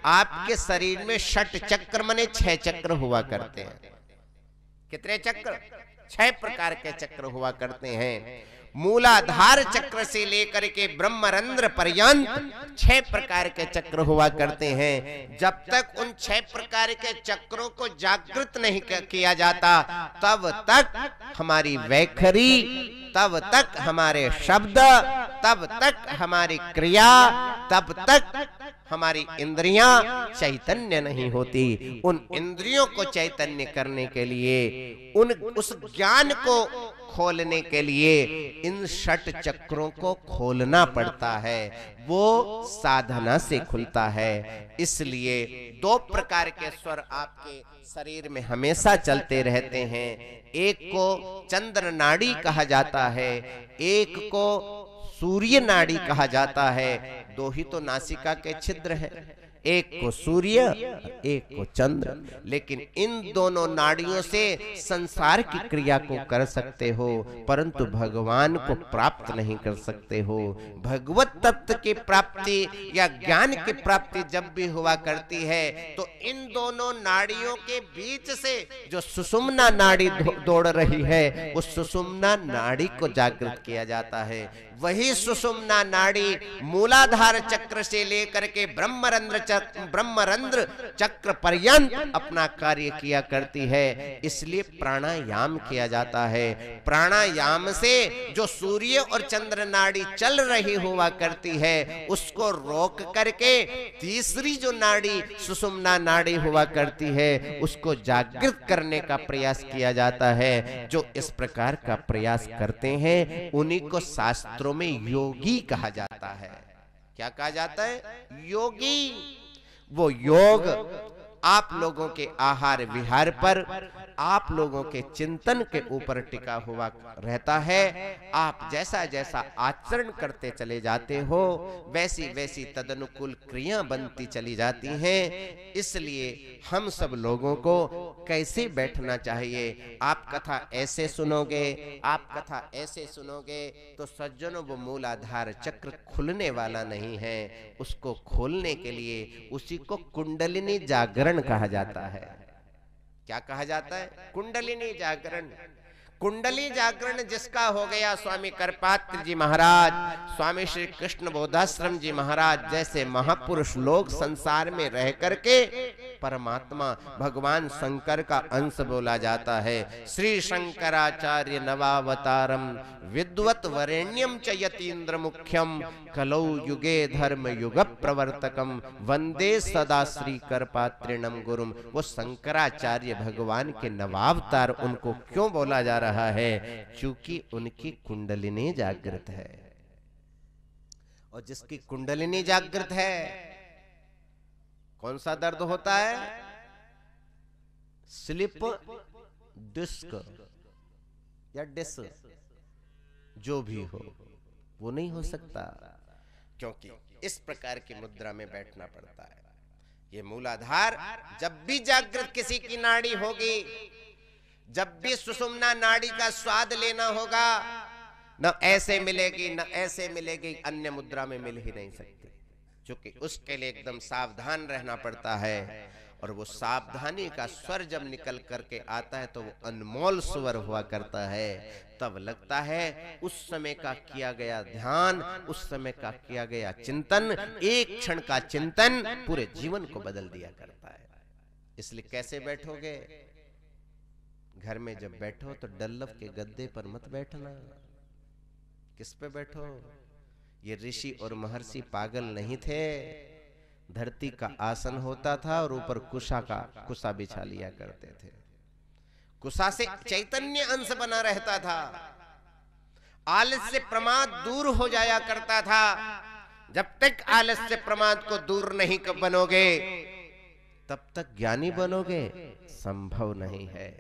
आपके शरीर में षट चक्र माने 6 चक्र हुआ करते हैं। कितने चक्र? 6 प्रकार के चक्र हुआ करते हैं। मूलाधार चक्र से लेकर के ब्रह्मरंध्र पर्यंत 6 प्रकार के चक्र हुआ करते हैं। जब तक उन 6 प्रकार के चक्रों को जागृत नहीं किया जाता, तब तक हमारी वैखरी, तब तक हमारे शब्द, तब तक हमारी क्रिया, तब तक हमारी इंद्रियां चैतन्य नहीं होती। उन इंद्रियों को चैतन्य करने के लिए, उस ज्ञान को खोलने के लिए इन षट चक्रों को खोलना पड़ता है। वो साधना से खुलता है। इसलिए 2 प्रकार के स्वर आपके शरीर में हमेशा चलते रहते हैं। एक को चंद्र नाड़ी कहा जाता है, एक को सूर्य नाड़ी कहा जाता है। 2 ही तो नासिका के छिद्र है, एक को सूर्य, एक को चंद्र। लेकिन इन दोनों नाड़ियों से संसार की क्रिया को कर सकते हो, परंतु भगवान को प्राप्त नहीं कर सकते हो। भगवत तत्व की प्राप्ति या ज्ञान की प्राप्ति जब भी हुआ करती है, तो इन दोनों नाड़ियों के बीच से जो सुषुम्ना नाड़ी दौड़ रही है, उस सुषुम्ना नाड़ी को जागृत किया जाता है। वही सुषुम्ना नाड़ी मूलाधार चक्र से लेकर के ब्रह्मरंध्र चक्र पर्यंत अपना कार्य किया करती है। इसलिए प्राणायाम किया जाता है। प्राणायाम से जो सूर्य और चंद्र नाड़ी चल रही हुआ करती है, उसको रोक करके तीसरी जो नाड़ी सुषुम्ना नाड़ी हुआ करती है, उसको जागृत करने का प्रयास किया जाता है। जो इस प्रकार का प्रयास करते हैं, उन्हीं को शास्त्रों में योगी कहा जाता है। क्या कहा जाता है? योगी। वो योग आप लोगों के आहार विहार पर, आप लोगों के चिंतन के ऊपर टिका हुआ रहता है। आप जैसा जैसा आचरण करते चले जाते हो, वैसी वैसी तदनुकूल क्रिया बनती चली जाती हैं। इसलिए हम सब लोगों को कैसे बैठना चाहिए? आप कथा ऐसे सुनोगे, आप कथा ऐसे सुनोगे, तो सज्जनों वो मूलाधार चक्र खुलने वाला नहीं है। उसको खोलने के लिए उसी को कुंडलिनी जागरण कहा जाता है। क्या कहा जाता है? कुंडलिनी जागरण। कुंडली जागरण जिसका हो गया, स्वामी करपात्र जी महाराज, स्वामी श्री कृष्ण बोधाश्रम जी महाराज जैसे महापुरुष लोग संसार में रह करके परमात्मा भगवान शंकर का अंश बोला जाता है। श्री शंकराचार्य नवावतारम विद्वत वरेण्यम च यतीन्द्र मुख्यम कलौ युगे धर्म युग प्रवर्तकम वंदे सदा श्री करपात्रिणम गुरुम। वो शंकराचार्य भगवान के नवावतार, उनको क्यों बोला जा रहा है? क्योंकि उनकी कुंडलिनी जागृत है। और जिसकी कुंडलिनी जागृत है, कौन सा दर्द होता है? स्लिप डिस्क या डिस्क, जो भी हो, वो नहीं हो सकता, क्योंकि इस प्रकार की मुद्रा में बैठना पड़ता है। ये मूलाधार जब भी जागृत किसी की नाड़ी होगी, जब भी सुषुम्ना नाड़ी का स्वाद लेना होगा, न ऐसे मिलेगी न ऐसे मिलेगी, अन्य मुद्रा में मिल ही नहीं सकती। क्योंकि उसके लिए एकदम सावधान रहना पड़ता है। और वो सावधानी का स्वर जब निकल करके आता है, तो वो अनमोल स्वर हुआ करता है। तब लगता है उस समय का किया गया ध्यान, उस समय का किया गया चिंतन, एक क्षण का चिंतन पूरे जीवन को बदल दिया करता है। इसलिए कैसे बैठोगे? घर में जब बैठो तो डल्लफ के गद्दे पर मत बैठना। किस पे बैठो? ये ऋषि और महर्षि पागल नहीं थे। धरती का आसन होता था और ऊपर कुशा बिछा लिया करते थे। कुशा से चैतन्य अंश बना रहता था। आलस्य प्रमाद दूर हो जाया करता था। जब तक आलस्य प्रमाद को दूर नहीं बनोगे, तब तक ज्ञानी बनोगे संभव नहीं है।